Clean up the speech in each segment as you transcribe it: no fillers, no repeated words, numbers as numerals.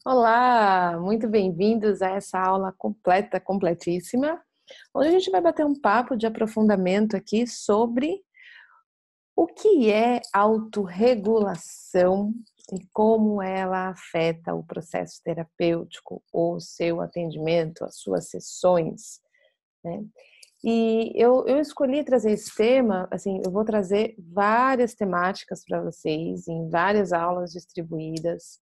Olá, muito bem-vindos a essa aula completa, completíssima, onde a gente vai bater um papo de aprofundamento aqui sobre o que é autorregulação e como ela afeta o processo terapêutico, o seu atendimento, as suas sessões, né? E eu escolhi trazer esse tema, assim, eu vou trazer várias temáticas para vocês, em várias aulas distribuídas.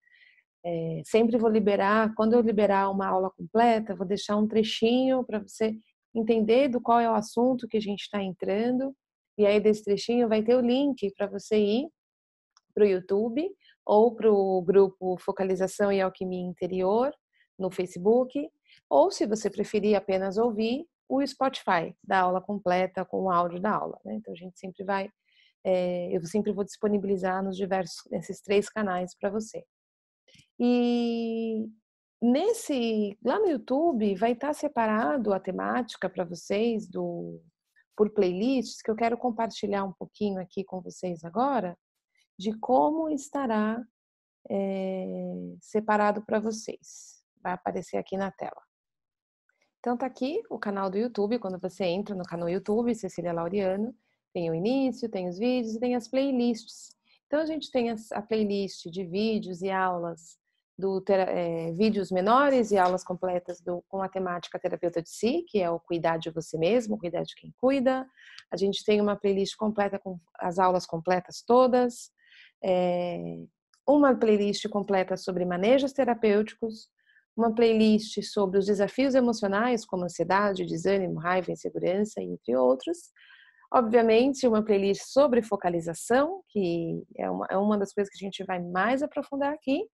Sempre vou liberar, quando eu liberar uma aula completa, vou deixar um trechinho para você entender do qual é o assunto que a gente está entrando. E aí desse trechinho vai ter o link para você ir para o YouTube ou para o grupo Focalização e Alquimia Interior no Facebook, ou se você preferir apenas ouvir, o Spotify da aula completa com o áudio da aula, né? Então a gente sempre vai, eu sempre vou disponibilizar nos diversos, nesses três canais para você. E lá no YouTube vai estar separado a temática para vocês por playlists, que eu quero compartilhar um pouquinho aqui com vocês agora, de como estará separado para vocês. Vai aparecer aqui na tela. Então tá aqui o canal do YouTube, quando você entra no canal YouTube, Cecília Laureano, tem o início, tem os vídeos e tem as playlists. Então a gente tem a playlist de vídeos e aulas vídeos menores e aulas completas com a temática terapeuta de si, que é o cuidar de você mesmo, cuidar de quem cuida. A gente tem uma playlist completa com as aulas completas todas, uma playlist completa sobre manejos terapêuticos, uma playlist sobre os desafios emocionais, como ansiedade, desânimo, raiva, insegurança, entre outros. Obviamente, uma playlist sobre focalização, que é uma das coisas que a gente vai mais aprofundar aqui.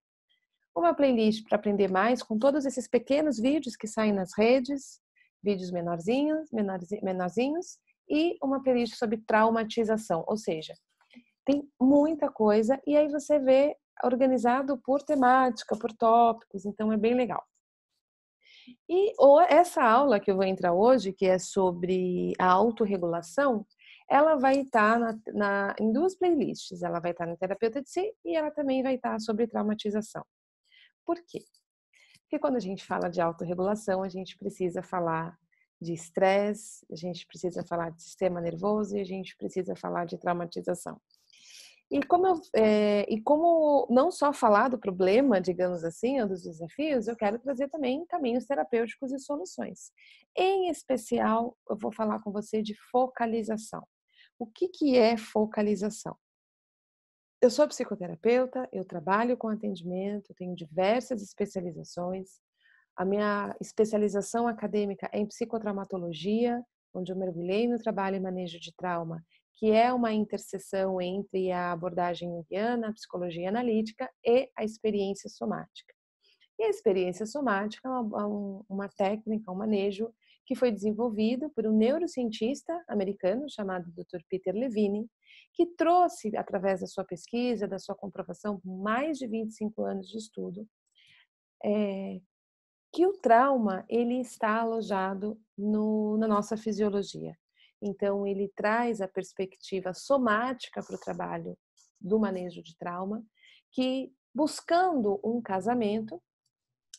Uma playlist para aprender mais com todos esses pequenos vídeos que saem nas redes, vídeos menorzinhos, e uma playlist sobre traumatização, ou seja, tem muita coisa e aí você vê organizado por temática, por tópicos, então é bem legal. E essa aula que eu vou entrar hoje, que é sobre a autorregulação, ela vai estar em duas playlists. Ela vai estar no Terapeuta de Si e ela também vai estar sobre traumatização. Por quê? Porque quando a gente fala de autorregulação, a gente precisa falar de estresse, a gente precisa falar de sistema nervoso e a gente precisa falar de traumatização. E como não só falar do problema, digamos assim, ou dos desafios, eu quero trazer também caminhos terapêuticos e soluções. Em especial, eu vou falar com você de focalização. O que é focalização? Eu sou psicoterapeuta, eu trabalho com atendimento, tenho diversas especializações. A minha especialização acadêmica é em psicotraumatologia, onde eu mergulhei no trabalho e manejo de trauma, que é uma interseção entre a abordagem junguiana, a psicologia analítica e a experiência somática. E a experiência somática é uma técnica, um manejo que foi desenvolvido por um neurocientista americano chamado Dr. Peter Levine, que trouxe, através da sua pesquisa, da sua comprovação, mais de 25 anos de estudo, que o trauma ele está alojado na nossa fisiologia. Então, ele traz a perspectiva somática para o trabalho do manejo de trauma, que buscando um casamento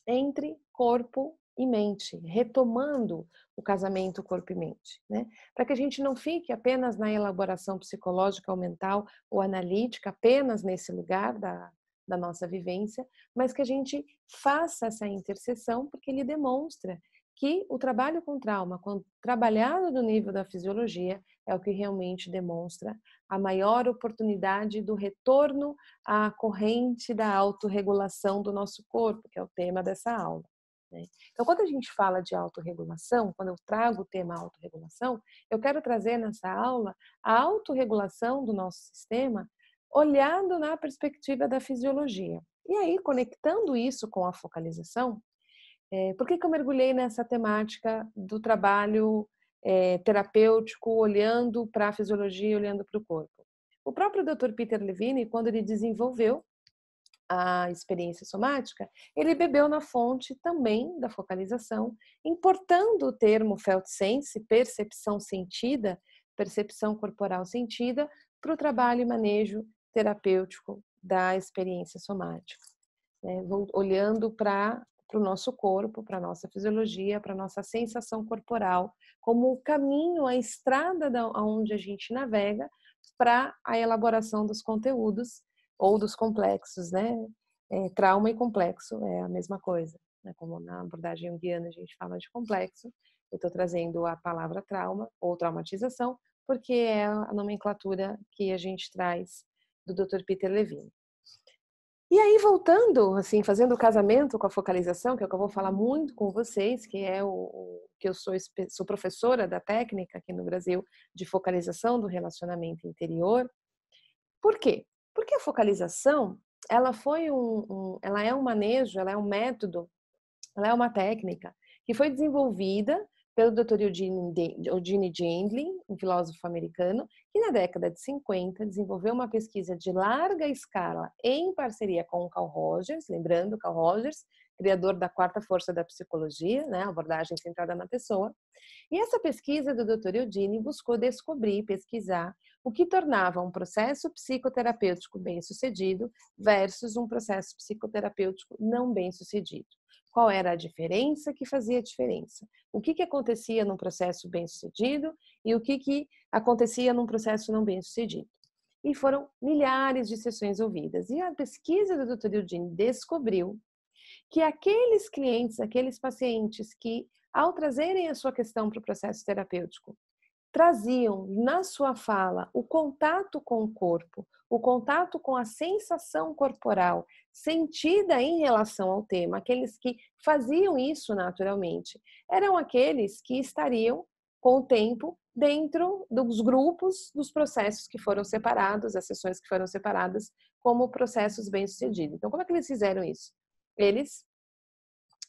entre corpo e mente, retomando o casamento corpo e mente, né? Para que a gente não fique apenas na elaboração psicológica ou mental ou analítica, apenas nesse lugar da nossa vivência, mas que a gente faça essa interseção, porque ele demonstra que o trabalho com trauma, quando trabalhado no nível da fisiologia, é o que realmente demonstra a maior oportunidade do retorno à corrente da autorregulação do nosso corpo, que é o tema dessa aula, né? Então, quando a gente fala de autorregulação, quando eu trago o tema autorregulação, eu quero trazer nessa aula a autorregulação do nosso sistema olhando na perspectiva da fisiologia. E aí, conectando isso com a focalização, por que eu mergulhei nessa temática do trabalho terapêutico, olhando para a fisiologia, olhando para o corpo? O próprio Dr. Peter Levine, quando ele desenvolveu a experiência somática, ele bebeu na fonte também da focalização, importando o termo felt sense, percepção sentida, percepção corporal sentida, para o trabalho e manejo terapêutico da experiência somática. né? Olhando para o nosso corpo, para a nossa fisiologia, para a nossa sensação corporal, como o caminho, a estrada onde a gente navega para a elaboração dos conteúdos ou dos complexos, né? Trauma e complexo é a mesma coisa, né? Como na abordagem junguiana a gente fala de complexo, eu estou trazendo a palavra trauma ou traumatização, porque é a nomenclatura que a gente traz do Dr. Peter Levine. E aí, voltando, assim, fazendo o casamento com a focalização, que é o que eu vou falar muito com vocês, que é que eu sou professora da técnica aqui no Brasil de focalização do relacionamento interior. Por quê? Porque a focalização, ela ela é um manejo, ela é um método, ela é uma técnica que foi desenvolvida pelo Dr. Eugene Gendlin, um filósofo americano, que na década de 50 desenvolveu uma pesquisa de larga escala em parceria com o Carl Rogers, lembrando, Carl Rogers, criador da quarta força da psicologia, né, abordagem centrada na pessoa. E essa pesquisa do Dr. Eugene buscou descobrir e pesquisar o que tornava um processo psicoterapêutico bem-sucedido versus um processo psicoterapêutico não bem-sucedido. Qual era a diferença que fazia a diferença? O que acontecia num processo bem-sucedido e o que acontecia num processo não bem-sucedido? E foram milhares de sessões ouvidas. E a pesquisa do Dr. Eugene descobriu que aqueles clientes, aqueles pacientes que, ao trazerem a sua questão para o processo terapêutico, traziam na sua fala o contato com o corpo, o contato com a sensação corporal sentida em relação ao tema, aqueles que faziam isso naturalmente, eram aqueles que estariam com o tempo dentro dos grupos dos processos que foram separados, as sessões que foram separadas como processos bem-sucedidos. Então, como é que eles fizeram isso? Eles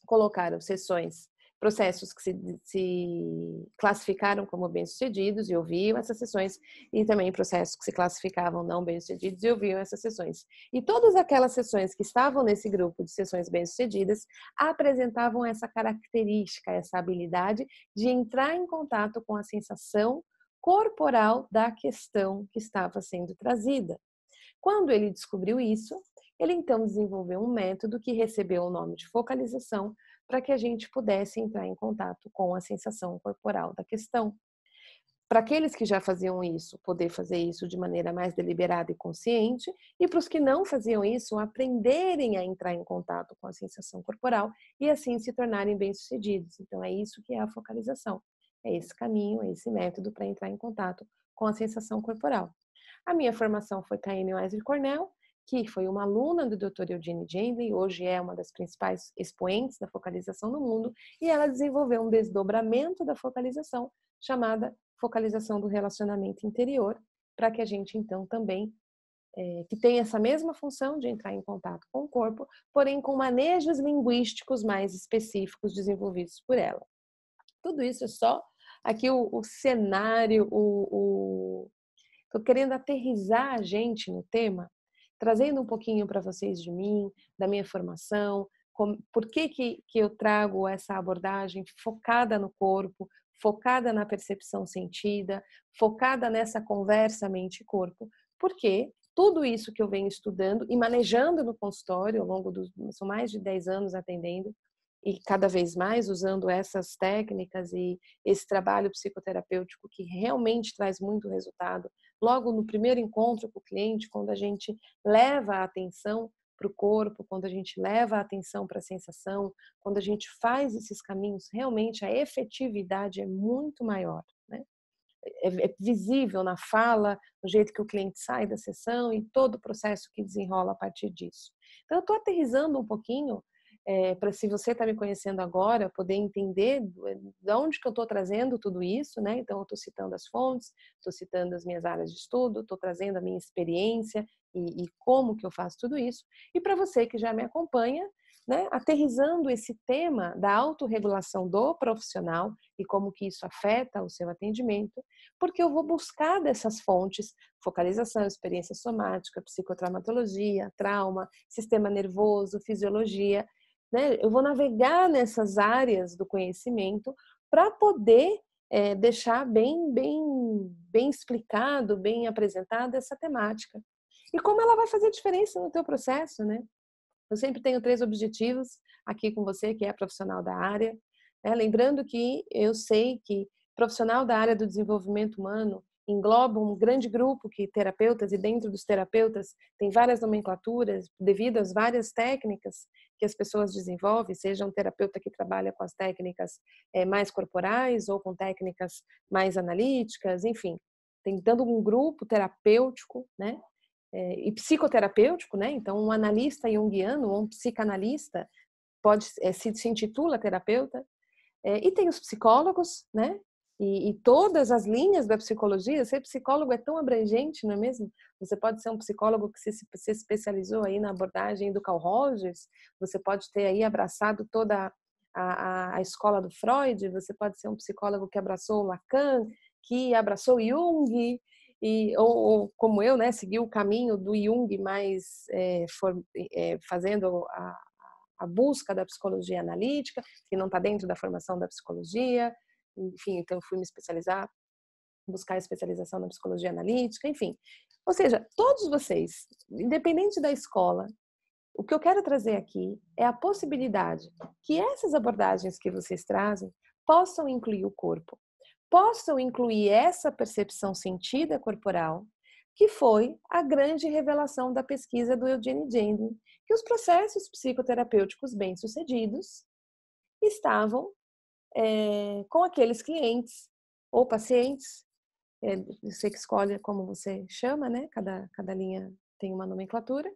colocaram sessões, processos que se classificaram como bem-sucedidos e ouviam essas sessões, e também processos que se classificavam não bem-sucedidos e ouviam essas sessões. E todas aquelas sessões que estavam nesse grupo de sessões bem-sucedidas apresentavam essa característica, essa habilidade de entrar em contato com a sensação corporal da questão que estava sendo trazida. Quando ele descobriu isso, ele então desenvolveu um método que recebeu o nome de focalização para que a gente pudesse entrar em contato com a sensação corporal da questão. Para aqueles que já faziam isso, poder fazer isso de maneira mais deliberada e consciente, e para os que não faziam isso, aprenderem a entrar em contato com a sensação corporal e assim se tornarem bem-sucedidos. Então é isso que é a focalização. É esse caminho, é esse método para entrar em contato com a sensação corporal. A minha formação foi com a Amy Wesley Cornell, que foi uma aluna do Dr. Eugene Gendlin, hoje é uma das principais expoentes da focalização no mundo, e ela desenvolveu um desdobramento da focalização, chamada focalização do relacionamento interior, para que a gente então também, que tem essa mesma função de entrar em contato com o corpo, porém com manejos linguísticos mais específicos desenvolvidos por ela. Tudo isso é só aqui o cenário, estou querendo aterrissar a gente no tema, trazendo um pouquinho para vocês de mim, da minha formação, por que eu trago essa abordagem focada no corpo, focada na percepção sentida, focada nessa conversa mente-corpo, porque tudo isso que eu venho estudando e manejando no consultório ao longo são mais de 10 anos atendendo, e cada vez mais usando essas técnicas e esse trabalho psicoterapêutico que realmente traz muito resultado. Logo no primeiro encontro com o cliente, quando a gente leva a atenção para o corpo, quando a gente leva a atenção para a sensação, quando a gente faz esses caminhos, realmente a efetividade é muito maior, né? É visível na fala, no jeito que o cliente sai da sessão e todo o processo que desenrola a partir disso. Então, eu estou aterrissando um pouquinho para, se você está me conhecendo agora, poder entender de onde que eu estou trazendo tudo isso, né? Então, eu estou citando as fontes, estou citando as minhas áreas de estudo, estou trazendo a minha experiência e como que eu faço tudo isso. E para você que já me acompanha, né, aterrissando esse tema da autorregulação do profissional e como que isso afeta o seu atendimento, porque eu vou buscar dessas fontes, focalização, experiência somática, psicotraumatologia, trauma, sistema nervoso, fisiologia, né? Eu vou navegar nessas áreas do conhecimento para poder deixar bem explicado, bem apresentado essa temática. E como ela vai fazer diferença no teu processo, né? Eu sempre tenho 3 objetivos aqui com você, que é profissional da área, né? Lembrando que eu sei que profissional da área do desenvolvimento humano engloba um grande grupo de terapeutas, e dentro dos terapeutas tem várias nomenclaturas devido às várias técnicas que as pessoas desenvolvem, seja um terapeuta que trabalha com as técnicas mais corporais ou com técnicas mais analíticas, enfim, tem todo um grupo terapêutico, né? E psicoterapêutico, né? Então, um analista junguiano ou um psicanalista se intitula terapeuta. E tem os psicólogos, né? E todas as linhas da psicologia. Ser psicólogo é tão abrangente, não é mesmo? Você pode ser um psicólogo que se especializou aí na abordagem do Carl Rogers, você pode ter aí abraçado toda a escola do Freud, você pode ser um psicólogo que abraçou Lacan, que abraçou Jung, ou como eu, né, seguiu o caminho do Jung, mais fazendo a busca da psicologia analítica, que não está dentro da formação da psicologia, enfim, então eu fui me especializar, buscar especialização na psicologia analítica, enfim. Ou seja, todos vocês, independente da escola, o que eu quero trazer aqui é a possibilidade que essas abordagens que vocês trazem possam incluir o corpo, possam incluir essa percepção sentida corporal, que foi a grande revelação da pesquisa do Eugene Gendlin, que os processos psicoterapêuticos bem-sucedidos estavam com aqueles clientes ou pacientes, você que escolhe como você chama, né? Cada linha tem uma nomenclatura,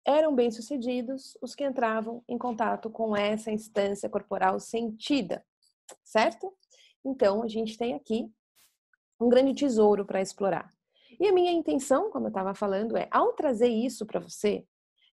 eram bem-sucedidos os que entravam em contato com essa instância corporal sentida, certo? Então, a gente tem aqui um grande tesouro para explorar. E a minha intenção, como eu estava falando, ao trazer isso para você,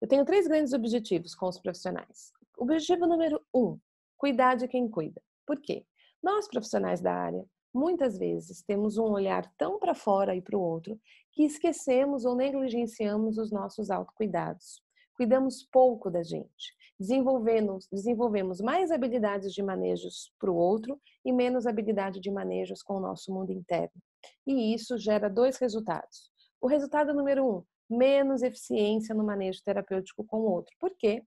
eu tenho 3 grandes objetivos com os profissionais. Objetivo número 1, cuidar de quem cuida. Por quê? Nós, profissionais da área, muitas vezes temos um olhar tão para fora e para o outro que esquecemos ou negligenciamos os nossos autocuidados. Cuidamos pouco da gente. Desenvolvemos mais habilidades de manejos para o outro e menos habilidade de manejos com o nosso mundo interno. E isso gera 2 resultados. O resultado número 1, menos eficiência no manejo terapêutico com o outro. Por quê?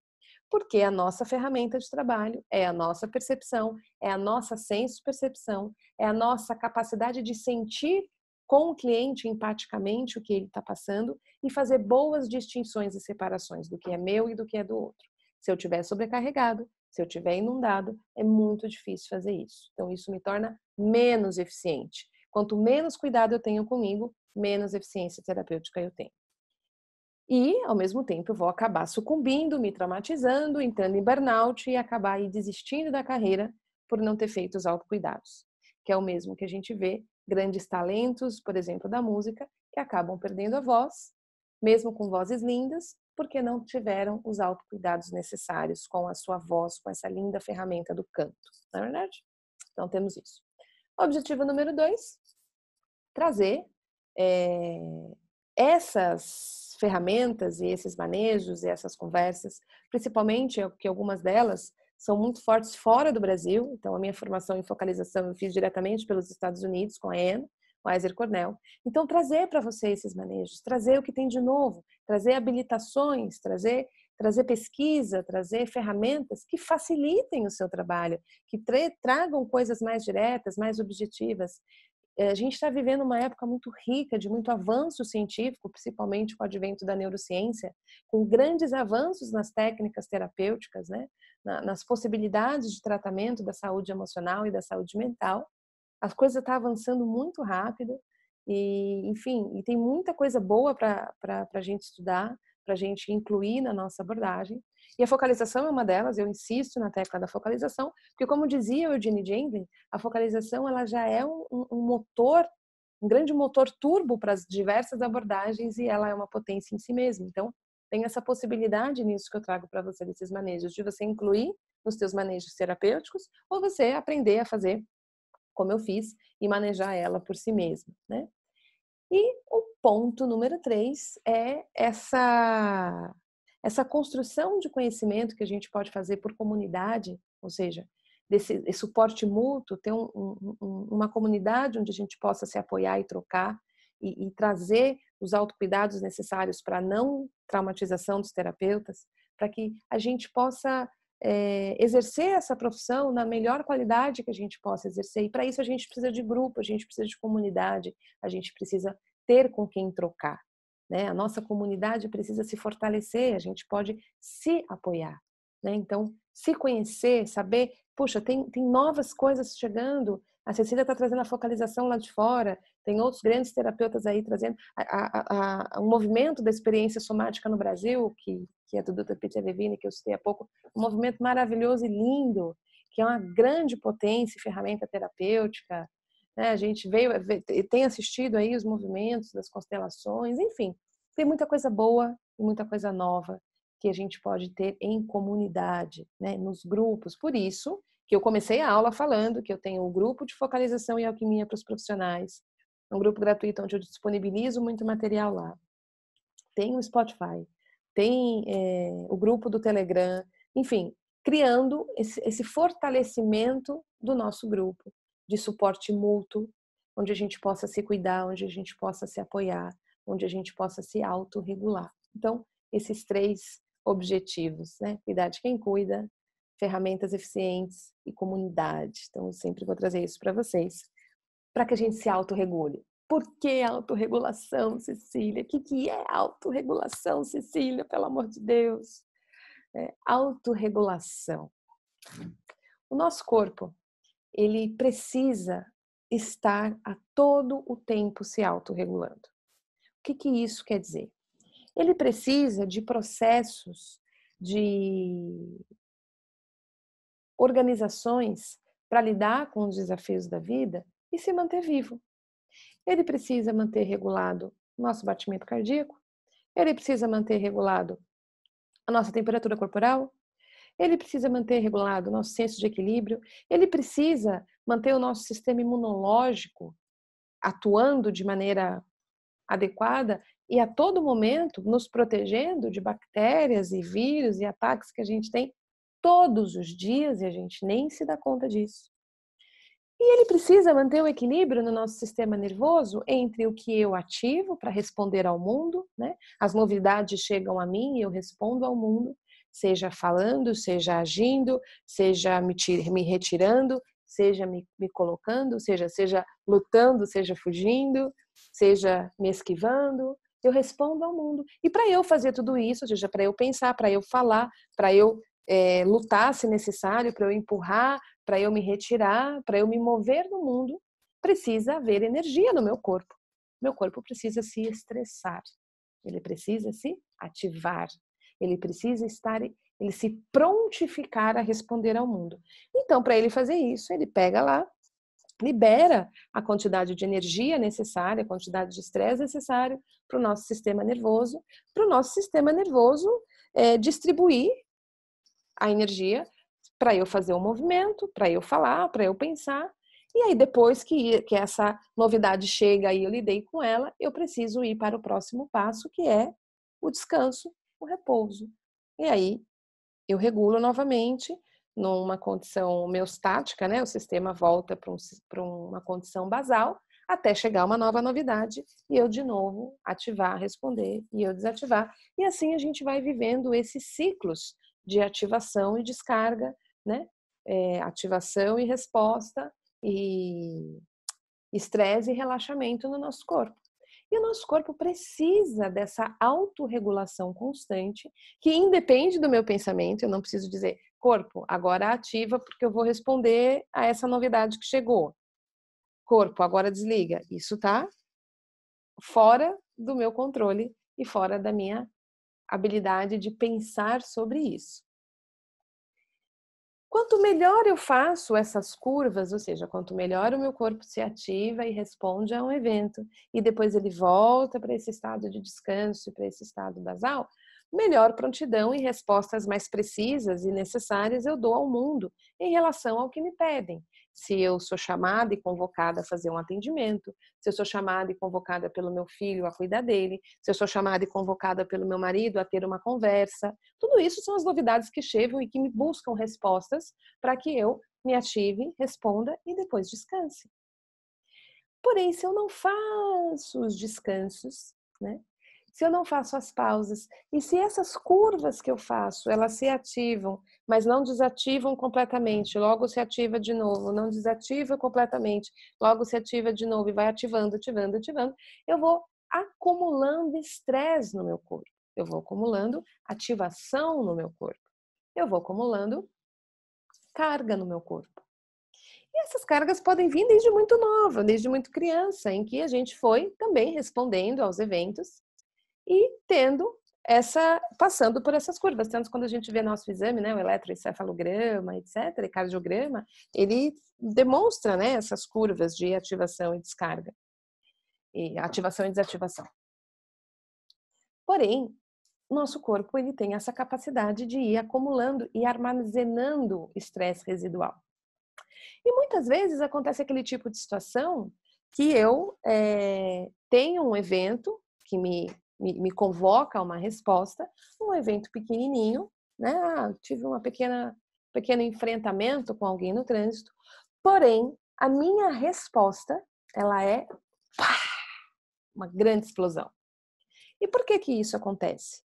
Porque a nossa ferramenta de trabalho é a nossa percepção, é a nossa senso-percepção, é a nossa capacidade de sentir com o cliente empaticamente o que ele está passando e fazer boas distinções e separações do que é meu e do que é do outro. Se eu estiver sobrecarregado, se eu estiver inundado, é muito difícil fazer isso. Então, isso me torna menos eficiente. Quanto menos cuidado eu tenho comigo, menos eficiência terapêutica eu tenho. E, ao mesmo tempo, eu vou acabar sucumbindo, me traumatizando, entrando em burnout e acabar aí desistindo da carreira por não ter feito os autocuidados. Que é o mesmo que a gente vê grandes talentos, por exemplo, da música, que acabam perdendo a voz, mesmo com vozes lindas, porque não tiveram os autocuidados necessários com a sua voz, com essa linda ferramenta do canto. Não é verdade? Então, temos isso. Objetivo número 2, trazer essas ferramentas e esses manejos e essas conversas, principalmente porque algumas delas são muito fortes fora do Brasil. Então, a minha formação em focalização eu fiz diretamente pelos Estados Unidos com a Anne, com a Ezer Cornell. Então, trazer para você esses manejos, trazer o que tem de novo, trazer habilitações, trazer pesquisa, trazer ferramentas que facilitem o seu trabalho, que tragam coisas mais diretas, mais objetivas. A gente está vivendo uma época muito rica, de muito avanço científico, principalmente com o advento da neurociência, com grandes avanços nas técnicas terapêuticas, né? Nas possibilidades de tratamento da saúde emocional e da saúde mental. As coisas estão avançando muito rápido e, enfim, e tem muita coisa boa para a gente estudar, para a gente incluir na nossa abordagem. E a focalização é uma delas, eu insisto na tecla da focalização, porque como dizia o Eugene Gendlin, a focalização ela já é um motor, um grande motor turbo para as diversas abordagens e ela é uma potência em si mesma. Então, tem essa possibilidade nisso que eu trago para você, desses manejos, de você incluir nos seus manejos terapêuticos ou você aprender a fazer como eu fiz e manejar ela por si mesma, né? E o ponto número 3 é essa construção de conhecimento que a gente pode fazer por comunidade, ou seja, desse suporte mútuo, ter uma comunidade onde a gente possa se apoiar e trocar. e trazer os autocuidados necessários para a não traumatização dos terapeutas, para que a gente possa exercer essa profissão na melhor qualidade que a gente possa exercer. E para isso a gente precisa de grupo, a gente precisa de comunidade, a gente precisa ter com quem trocar, né? A nossa comunidade precisa se fortalecer, a gente pode se apoiar, né? Então, se conhecer, saber, puxa, tem novas coisas chegando, a Cecília está trazendo a focalização lá de fora, tem outros grandes terapeutas aí trazendo um movimento da experiência somática no Brasil, que é do Dr. Peter Levine, que eu citei há pouco, um movimento maravilhoso e lindo, que é uma grande potência e ferramenta terapêutica, né? A gente tem assistido aí os movimentos das constelações, enfim, tem muita coisa boa e muita coisa nova que a gente pode ter em comunidade, né? Nos grupos. Por isso que eu comecei a aula falando que eu tenho um grupo de focalização e alquimia para os profissionais, um grupo gratuito onde eu disponibilizo muito material lá. Tem o Spotify, tem o grupo do Telegram, enfim, criando esse fortalecimento do nosso grupo de suporte mútuo, onde a gente possa se cuidar, onde a gente possa se apoiar, onde a gente possa se autorregular. Então, esses 3 objetivos, né? Cuidar de quem cuida, ferramentas eficientes e comunidade. Então, eu sempre vou trazer isso para vocês, para que a gente se autorregule. Por que autorregulação, Cecília? O que é autorregulação, Cecília? Pelo amor de Deus. Autorregulação. O nosso corpo, ele precisa estar a todo o tempo se autorregulando. O que isso quer dizer? Ele precisa de processos, de organizações para lidar com os desafios da vida e se manter vivo. Ele precisa manter regulado nosso batimento cardíaco, ele precisa manter regulado a nossa temperatura corporal, ele precisa manter regulado o nosso senso de equilíbrio, ele precisa manter o nosso sistema imunológico atuando de maneira adequada e a todo momento nos protegendo de bactérias e vírus e ataques que a gente tem todos os dias e a gente nem se dá conta disso. E ele precisa manter o equilíbrio no nosso sistema nervoso entre o que eu ativo para responder ao mundo, né? As novidades chegam a mim e eu respondo ao mundo, seja falando, seja agindo, seja me retirando, seja me colocando, seja lutando, seja fugindo, seja me esquivando. Eu respondo ao mundo. E para eu fazer tudo isso, ou seja, para eu pensar, para eu falar, para eu lutar se necessário, para eu empurrar, para eu me retirar, para eu me mover no mundo, precisa haver energia no meu corpo. Meu corpo precisa se estressar, ele precisa se ativar, ele precisa ele se prontificar a responder ao mundo. Então, para ele fazer isso, ele pega lá, libera a quantidade de energia necessária, a quantidade de estresse necessário para o nosso sistema nervoso, distribuir a energia para eu fazer um movimento, para eu falar, para eu pensar. E aí, depois que essa novidade chega e eu lidei com ela, eu preciso ir para o próximo passo, que é o descanso, o repouso. E aí, eu regulo novamente numa condição homeostática, né? O sistema volta para uma condição basal, até chegar uma nova novidade e eu de novo ativar, responder e eu desativar. E assim a gente vai vivendo esses ciclos de ativação e descarga, né? Ativação e resposta, e estresse e relaxamento no nosso corpo. E o nosso corpo precisa dessa autorregulação constante, que independe do meu pensamento, eu não preciso dizer, corpo, agora ativa porque eu vou responder a essa novidade que chegou. Corpo, agora desliga. Isso está fora do meu controle e fora da minha habilidade de pensar sobre isso. Quanto melhor eu faço essas curvas, ou seja, quanto melhor o meu corpo se ativa e responde a um evento, e depois ele volta para esse estado de descanso, para esse estado basal, melhor prontidão e respostas mais precisas e necessárias eu dou ao mundo em relação ao que me pedem. Se eu sou chamada e convocada a fazer um atendimento, se eu sou chamada e convocada pelo meu filho a cuidar dele, se eu sou chamada e convocada pelo meu marido a ter uma conversa, tudo isso são as novidades que chegam e que me buscam respostas para que eu me ative, responda e depois descanse. Porém, se eu não faço os descansos, né? Se eu não faço as pausas, e se essas curvas que eu faço, elas se ativam, mas não desativam completamente, logo se ativa de novo, não desativa completamente, logo se ativa de novo e vai ativando, ativando, ativando, eu vou acumulando estresse no meu corpo, eu vou acumulando ativação no meu corpo, eu vou acumulando carga no meu corpo. E essas cargas podem vir desde muito nova, desde muito criança, em que a gente foi também respondendo aos eventos e tendo passando por essas curvas. Tanto quando a gente vê nosso exame, né, o eletroencefalograma, etc., e cardiograma, ele demonstra, né, essas curvas de ativação e descarga, e ativação e desativação. Porém, nosso corpo ele tem essa capacidade de ir acumulando e armazenando estresse residual. E muitas vezes acontece aquele tipo de situação que eu tenho um evento que me convoca a uma resposta, um evento pequenininho, né? Tive pequeno enfrentamento com alguém no trânsito, porém, a minha resposta, ela é uma grande explosão. E por que que isso acontece?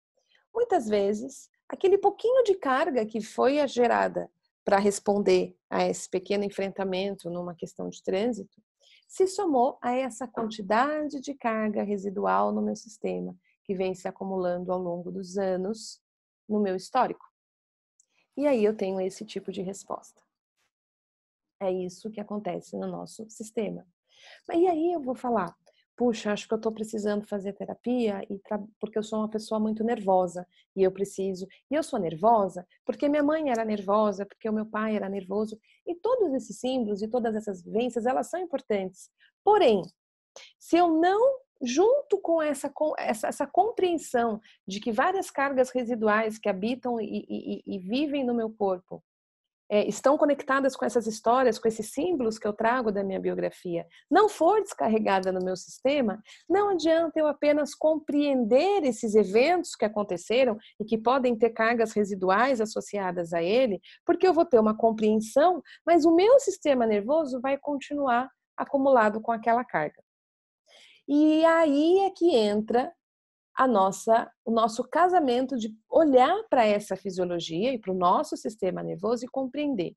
Muitas vezes, aquele pouquinho de carga que foi gerada para responder a esse pequeno enfrentamento numa questão de trânsito, se somou a essa quantidade de carga residual no meu sistema, que vem se acumulando ao longo dos anos no meu histórico. E aí eu tenho esse tipo de resposta. É isso que acontece no nosso sistema. E aí eu vou falar, puxa, acho que eu estou precisando fazer terapia porque eu sou uma pessoa muito nervosa e eu preciso. E eu sou nervosa porque minha mãe era nervosa, porque o meu pai era nervoso. E todos esses símbolos e todas essas vivências, elas são importantes. Porém, se eu não, junto com essa compreensão de que várias cargas residuais que habitam e vivem no meu corpo, estão conectadas com essas histórias, com esses símbolos que eu trago da minha biografia, não for descarregada no meu sistema, não adianta eu apenas compreender esses eventos que aconteceram e que podem ter cargas residuais associadas a ele, porque eu vou ter uma compreensão, mas o meu sistema nervoso vai continuar acumulado com aquela carga. E aí é que entra o nosso casamento de olhar para essa fisiologia e para o nosso sistema nervoso e compreender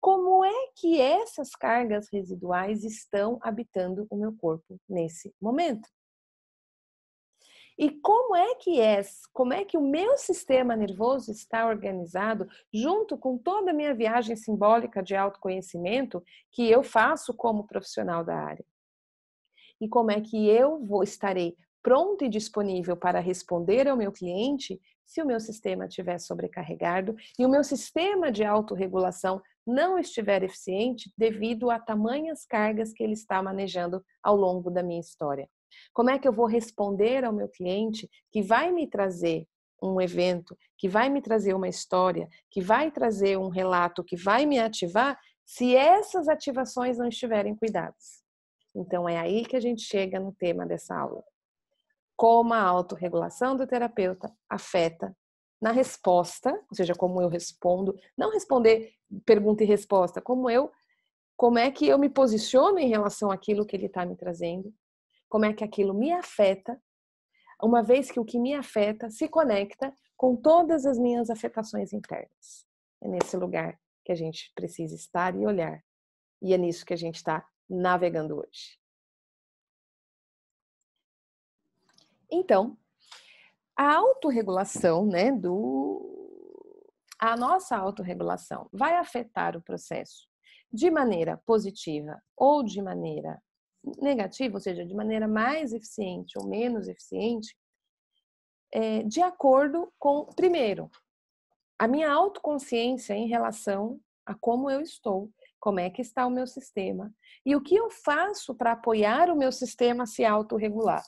como é que essas cargas residuais estão habitando o meu corpo nesse momento. E como é que o meu sistema nervoso está organizado junto com toda a minha viagem simbólica de autoconhecimento que eu faço como profissional da área. E como é que estarei pronto e disponível para responder ao meu cliente se o meu sistema estiver sobrecarregado e o meu sistema de autorregulação não estiver eficiente devido a tamanhas cargas que ele está manejando ao longo da minha história. Como é que eu vou responder ao meu cliente que vai me trazer um evento, que vai me trazer uma história, que vai trazer um relato, que vai me ativar, se essas ativações não estiverem cuidadas? Então, é aí que a gente chega no tema dessa aula. Como a autorregulação do terapeuta afeta na resposta, ou seja, como eu respondo, não responder pergunta e resposta, como é que eu me posiciono em relação àquilo que ele está me trazendo, como é que aquilo me afeta, uma vez que o que me afeta se conecta com todas as minhas afetações internas. É nesse lugar que a gente precisa estar e olhar. E é nisso que a gente está navegando hoje. Então, a autorregulação, né, a nossa autorregulação vai afetar o processo de maneira positiva ou de maneira negativa, ou seja, de maneira mais eficiente ou menos eficiente, de acordo com, primeiro, a minha autoconsciência em relação a como eu estou, como é que está o meu sistema e o que eu faço para apoiar o meu sistema a se autorregular.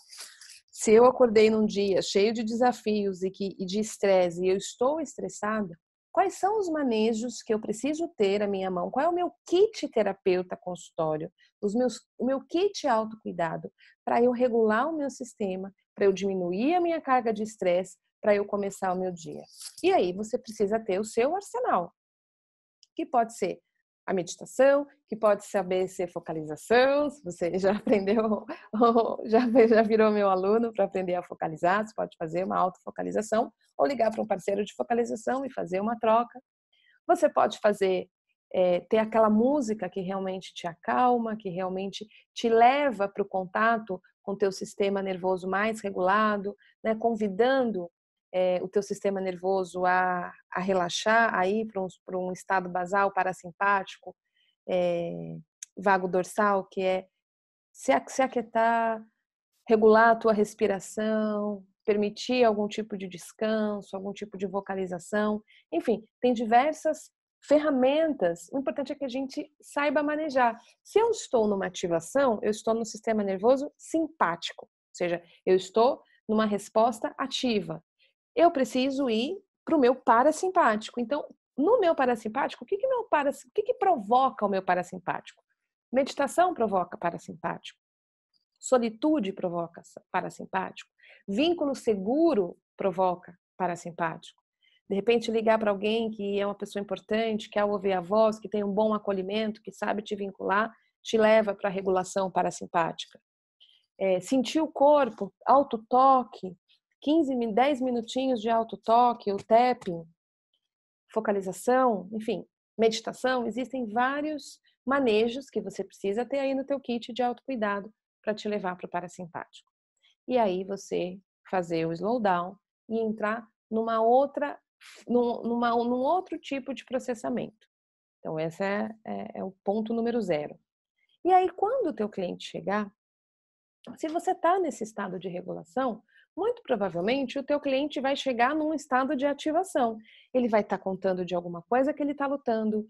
Se eu acordei num dia cheio de desafios e de estresse e eu estou estressada, quais são os manejos que eu preciso ter à minha mão? Qual é o meu kit terapeuta consultório? O meu kit autocuidado para eu regular o meu sistema, para eu diminuir a minha carga de estresse, para eu começar o meu dia. E aí você precisa ter o seu arsenal, que pode ser a meditação, que pode saber ser focalização, se você já aprendeu, já virou meu aluno para aprender a focalizar, você pode fazer uma autofocalização, ou ligar para um parceiro de focalização e fazer uma troca. Você pode fazer, ter aquela música que realmente te acalma, que realmente te leva para o contato com o teu sistema nervoso mais regulado, né? Convidando o teu sistema nervoso a relaxar, a ir para um estado basal parasimpático, vago dorsal, que é se aquietar, regular a tua respiração, permitir algum tipo de descanso, algum tipo de vocalização. Enfim, tem diversas ferramentas. O importante é que a gente saiba manejar. Se eu estou numa ativação, eu estou no sistema nervoso simpático, ou seja, eu estou numa resposta ativa. Eu preciso ir para o meu parasimpático. Então, no meu parasimpático, o que provoca o meu parasimpático? Meditação provoca parasimpático. Solitude provoca parasimpático. Vínculo seguro provoca parasimpático. De repente, ligar para alguém que é uma pessoa importante, que quer ouvir a voz, que tem um bom acolhimento, que sabe te vincular, te leva para a regulação parasimpática. Sentir o corpo, autotoque, 10 minutinhos de autotoque, o tapping, focalização, enfim, meditação, existem vários manejos que você precisa ter aí no teu kit de autocuidado para te levar para o parasimpático. E aí você fazer o slowdown e entrar num outro tipo de processamento. Então, esse é o ponto número 0. E aí, quando o teu cliente chegar, se você está nesse estado de regulação, muito provavelmente o teu cliente vai chegar num estado de ativação. Ele vai estar contando de alguma coisa que ele está lutando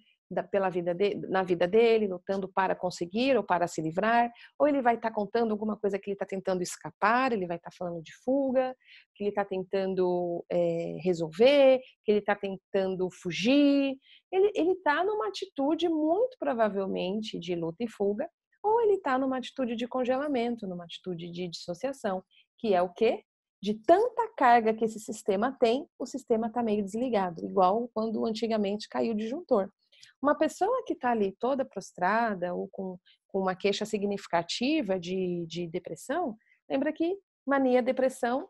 na vida dele, lutando para conseguir ou para se livrar, ou ele vai estar contando alguma coisa que ele está tentando escapar, ele vai estar falando de fuga, que ele está tentando resolver, que ele está tentando fugir. Ele está numa atitude muito provavelmente de luta e fuga, ou ele está numa atitude de congelamento, numa atitude de dissociação, que é o quê? De tanta carga que esse sistema tem, o sistema está meio desligado, igual quando antigamente caiu o disjuntor. Uma pessoa que está ali toda prostrada ou com uma queixa significativa de depressão, lembra que mania e depressão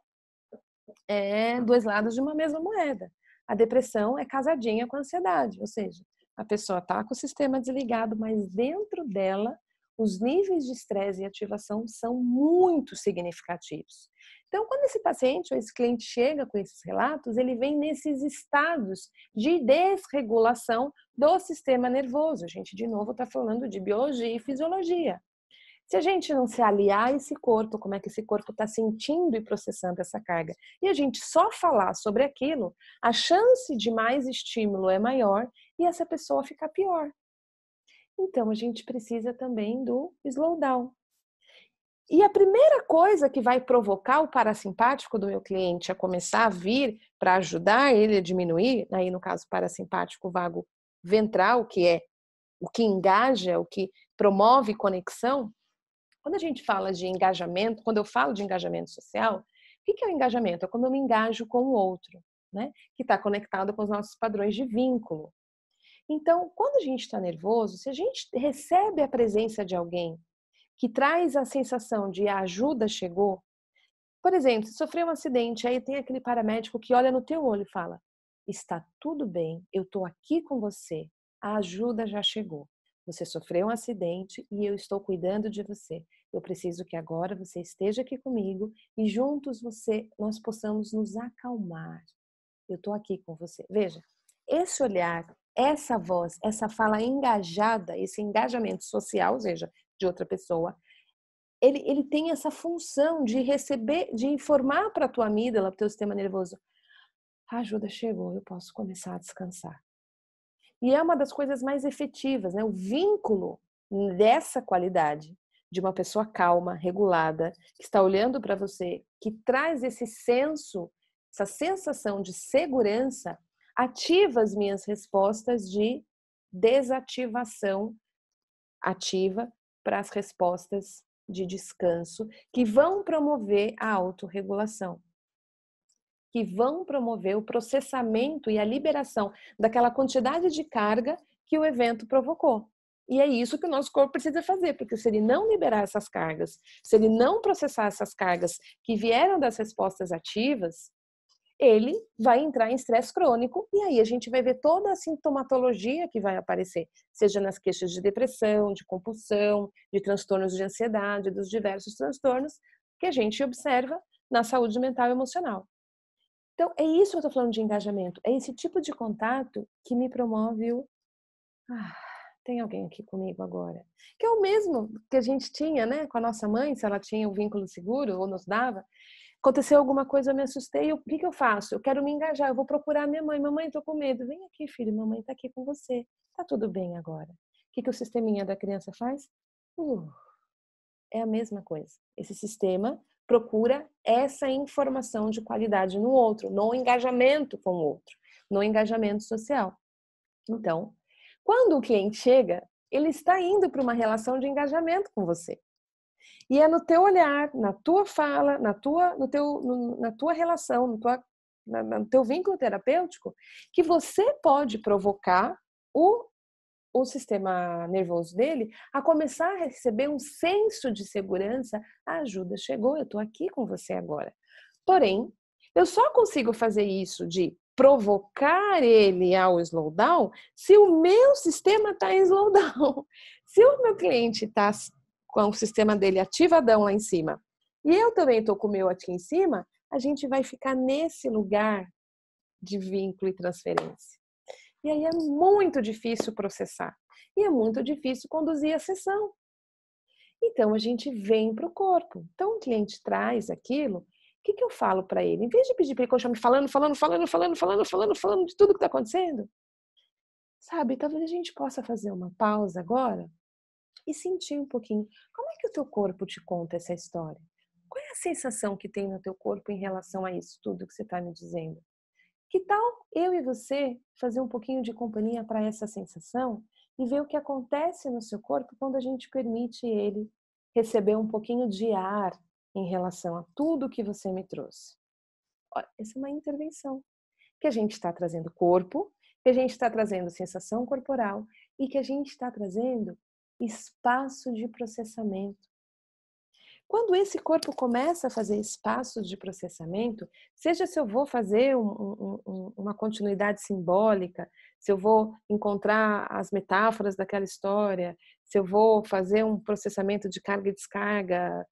é 2 lados de uma mesma moeda. A depressão é casadinha com a ansiedade, ou seja, a pessoa está com o sistema desligado, mas dentro dela os níveis de estresse e ativação são muito significativos. Então, quando esse paciente ou esse cliente chega com esses relatos, ele vem nesses estados de desregulação do sistema nervoso. A gente, de novo, está falando de biologia e fisiologia. Se a gente não se aliar a esse corpo, como é que esse corpo está sentindo e processando essa carga, e a gente só falar sobre aquilo, a chance de mais estímulo é maior e essa pessoa fica pior. Então, a gente precisa também do slowdown. E a primeira coisa que vai provocar o parasimpático do meu cliente a começar a vir para ajudar ele a diminuir, aí no caso parasimpático vago ventral, que é o que engaja, o que promove conexão. Quando a gente fala de engajamento, quando eu falo de engajamento social, o que é o engajamento? É quando eu me engajo com o outro, né? Que está conectado com os nossos padrões de vínculo. Então, quando a gente está nervoso, se a gente recebe a presença de alguém que traz a sensação de a ajuda chegou, por exemplo, se sofreu um acidente, aí tem aquele paramédico que olha no teu olho e fala: está tudo bem, eu estou aqui com você, a ajuda já chegou. Você sofreu um acidente e eu estou cuidando de você. Eu preciso que agora você esteja aqui comigo e juntos nós possamos nos acalmar. Eu estou aqui com você. Veja, esse olhar, essa voz, essa fala engajada, esse engajamento social, ou seja, de outra pessoa, ele tem essa função de receber, de informar para a tua amígdala, para o teu sistema nervoso: a ajuda chegou, eu posso começar a descansar. E é uma das coisas mais efetivas, né? O vínculo dessa qualidade de uma pessoa calma, regulada, que está olhando para você, que traz esse senso, essa sensação de segurança, ativa as minhas respostas de desativação ativa para as respostas de descanso, que vão promover a autorregulação, que vão promover o processamento e a liberação daquela quantidade de carga que o evento provocou. E é isso que o nosso corpo precisa fazer, porque se ele não liberar essas cargas, se ele não processar essas cargas que vieram das respostas ativas, ele vai entrar em estresse crônico e aí a gente vai ver toda a sintomatologia que vai aparecer, seja nas queixas de depressão, de compulsão, de transtornos de ansiedade, dos diversos transtornos que a gente observa na saúde mental e emocional. Então, é isso que eu estou falando de engajamento, é esse tipo de contato que me promove o... tem alguém aqui comigo agora. Que é o mesmo que a gente tinha, né, com a nossa mãe, se ela tinha o vínculo seguro ou nos dava. Aconteceu alguma coisa, eu me assustei, o que eu faço? Eu quero me engajar, eu vou procurar minha mãe. Mamãe, tô com medo. Vem aqui, filho, mamãe tá aqui com você. Tá tudo bem agora. O que o sisteminha da criança faz? É a mesma coisa. Esse sistema procura essa informação de qualidade no outro, no engajamento com o outro, no engajamento social. Então, quando o cliente chega, ele está indo para uma relação de engajamento com você. E é no teu olhar, na tua fala, na tua relação, no teu vínculo terapêutico, que você pode provocar o sistema nervoso dele a começar a receber um senso de segurança. A ajuda chegou, eu estou aqui com você agora. Porém, eu só consigo fazer isso de provocar ele ao slowdown se o meu sistema está em slowdown. Se o meu cliente está com o sistema dele ativadão lá em cima e eu também estou com o meu aqui em cima, a gente vai ficar nesse lugar de vínculo e transferência. E aí é muito difícil processar. E é muito difícil conduzir a sessão. Então, a gente vem para o corpo. Então, o cliente traz aquilo. O que eu falo para ele? Em vez de pedir para ele continuar me falando de tudo que está acontecendo, sabe, talvez a gente possa fazer uma pausa agora e sentir um pouquinho. Como é que o teu corpo te conta essa história? Qual é a sensação que tem no teu corpo em relação a isso tudo que você está me dizendo? Que tal eu e você fazer um pouquinho de companhia para essa sensação e ver o que acontece no seu corpo quando a gente permite ele receber um pouquinho de ar em relação a tudo que você me trouxe? Olha, essa é uma intervenção que a gente está trazendo corpo, que a gente está trazendo sensação corporal e que a gente está trazendo espaço de processamento. Quando esse corpo começa a fazer espaços de processamento, seja se eu vou fazer uma continuidade simbólica, se eu vou encontrar as metáforas daquela história, se eu vou fazer um processamento de carga e descarga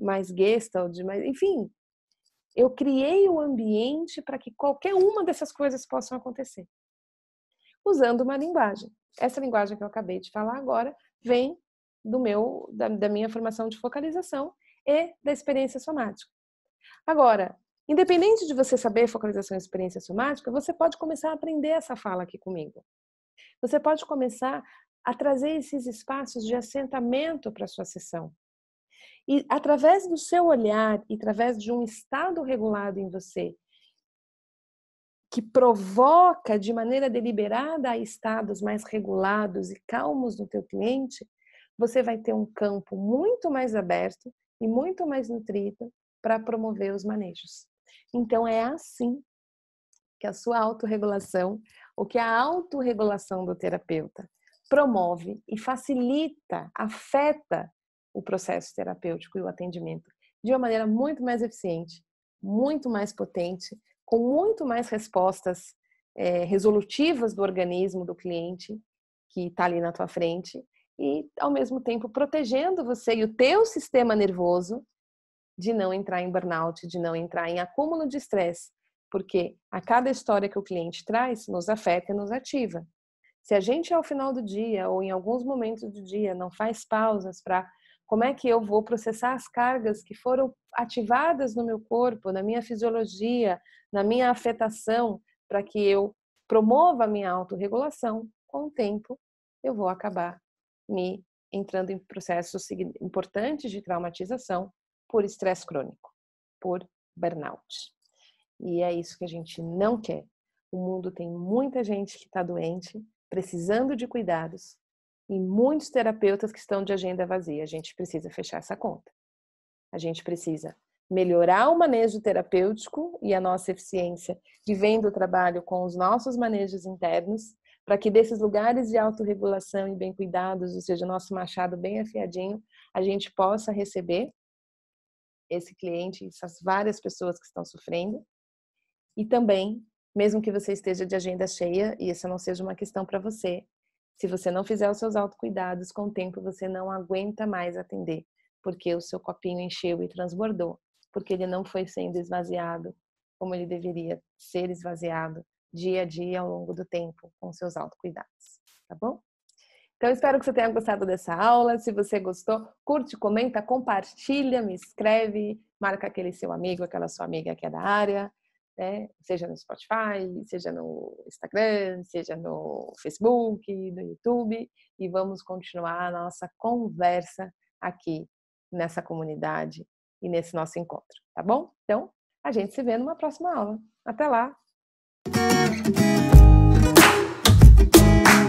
mais gestalt, enfim, eu criei o ambiente para que qualquer uma dessas coisas possam acontecer, usando uma linguagem. Essa linguagem que eu acabei de falar agora vem da minha formação de focalização e da experiência somática. Agora, independente de você saber focalização e experiência somática, você pode começar a aprender essa fala aqui comigo. Você pode começar a trazer esses espaços de assentamento para a sua sessão. E através do seu olhar e através de um estado regulado em você, que provoca de maneira deliberada estados mais regulados e calmos no teu cliente, você vai ter um campo muito mais aberto e muito mais nutrido para promover os manejos. Então é assim que a sua autorregulação, ou que a autorregulação do terapeuta promove e facilita, afeta o processo terapêutico e o atendimento de uma maneira muito mais eficiente, muito mais potente, com muito mais respostas resolutivas do organismo do cliente que está ali na tua frente e, ao mesmo tempo, protegendo você e o teu sistema nervoso de não entrar em burnout, de não entrar em acúmulo de estresse, porque a cada história que o cliente traz nos afeta e nos ativa. Se a gente, ao final do dia ou em alguns momentos do dia, não faz pausas para como é que eu vou processar as cargas que foram ativadas no meu corpo, na minha fisiologia, na minha afetação, para que eu promova a minha autorregulação, com o tempo eu vou acabar me entrando em processos importantes de traumatização por estresse crônico, por burnout. E é isso que a gente não quer. O mundo tem muita gente que está doente, precisando de cuidados, e muitos terapeutas que estão de agenda vazia. A gente precisa fechar essa conta. A gente precisa melhorar o manejo terapêutico e a nossa eficiência, vivendo o trabalho com os nossos manejos internos, para que desses lugares de autorregulação e bem cuidados, ou seja, nosso machado bem afiadinho, a gente possa receber esse cliente, essas várias pessoas que estão sofrendo. E também, mesmo que você esteja de agenda cheia, e isso não seja uma questão para você, se você não fizer os seus autocuidados, com o tempo você não aguenta mais atender, porque o seu copinho encheu e transbordou, porque ele não foi sendo esvaziado como ele deveria ser esvaziado dia a dia ao longo do tempo com seus autocuidados, tá bom? Então, espero que você tenha gostado dessa aula. Se você gostou, curte, comenta, compartilha, me escreve, marca aquele seu amigo, aquela sua amiga que é da área, né? Seja no Spotify, seja no Instagram, seja no Facebook, no YouTube, e vamos continuar a nossa conversa aqui nessa comunidade e nesse nosso encontro, tá bom? Então, a gente se vê numa próxima aula. Até lá!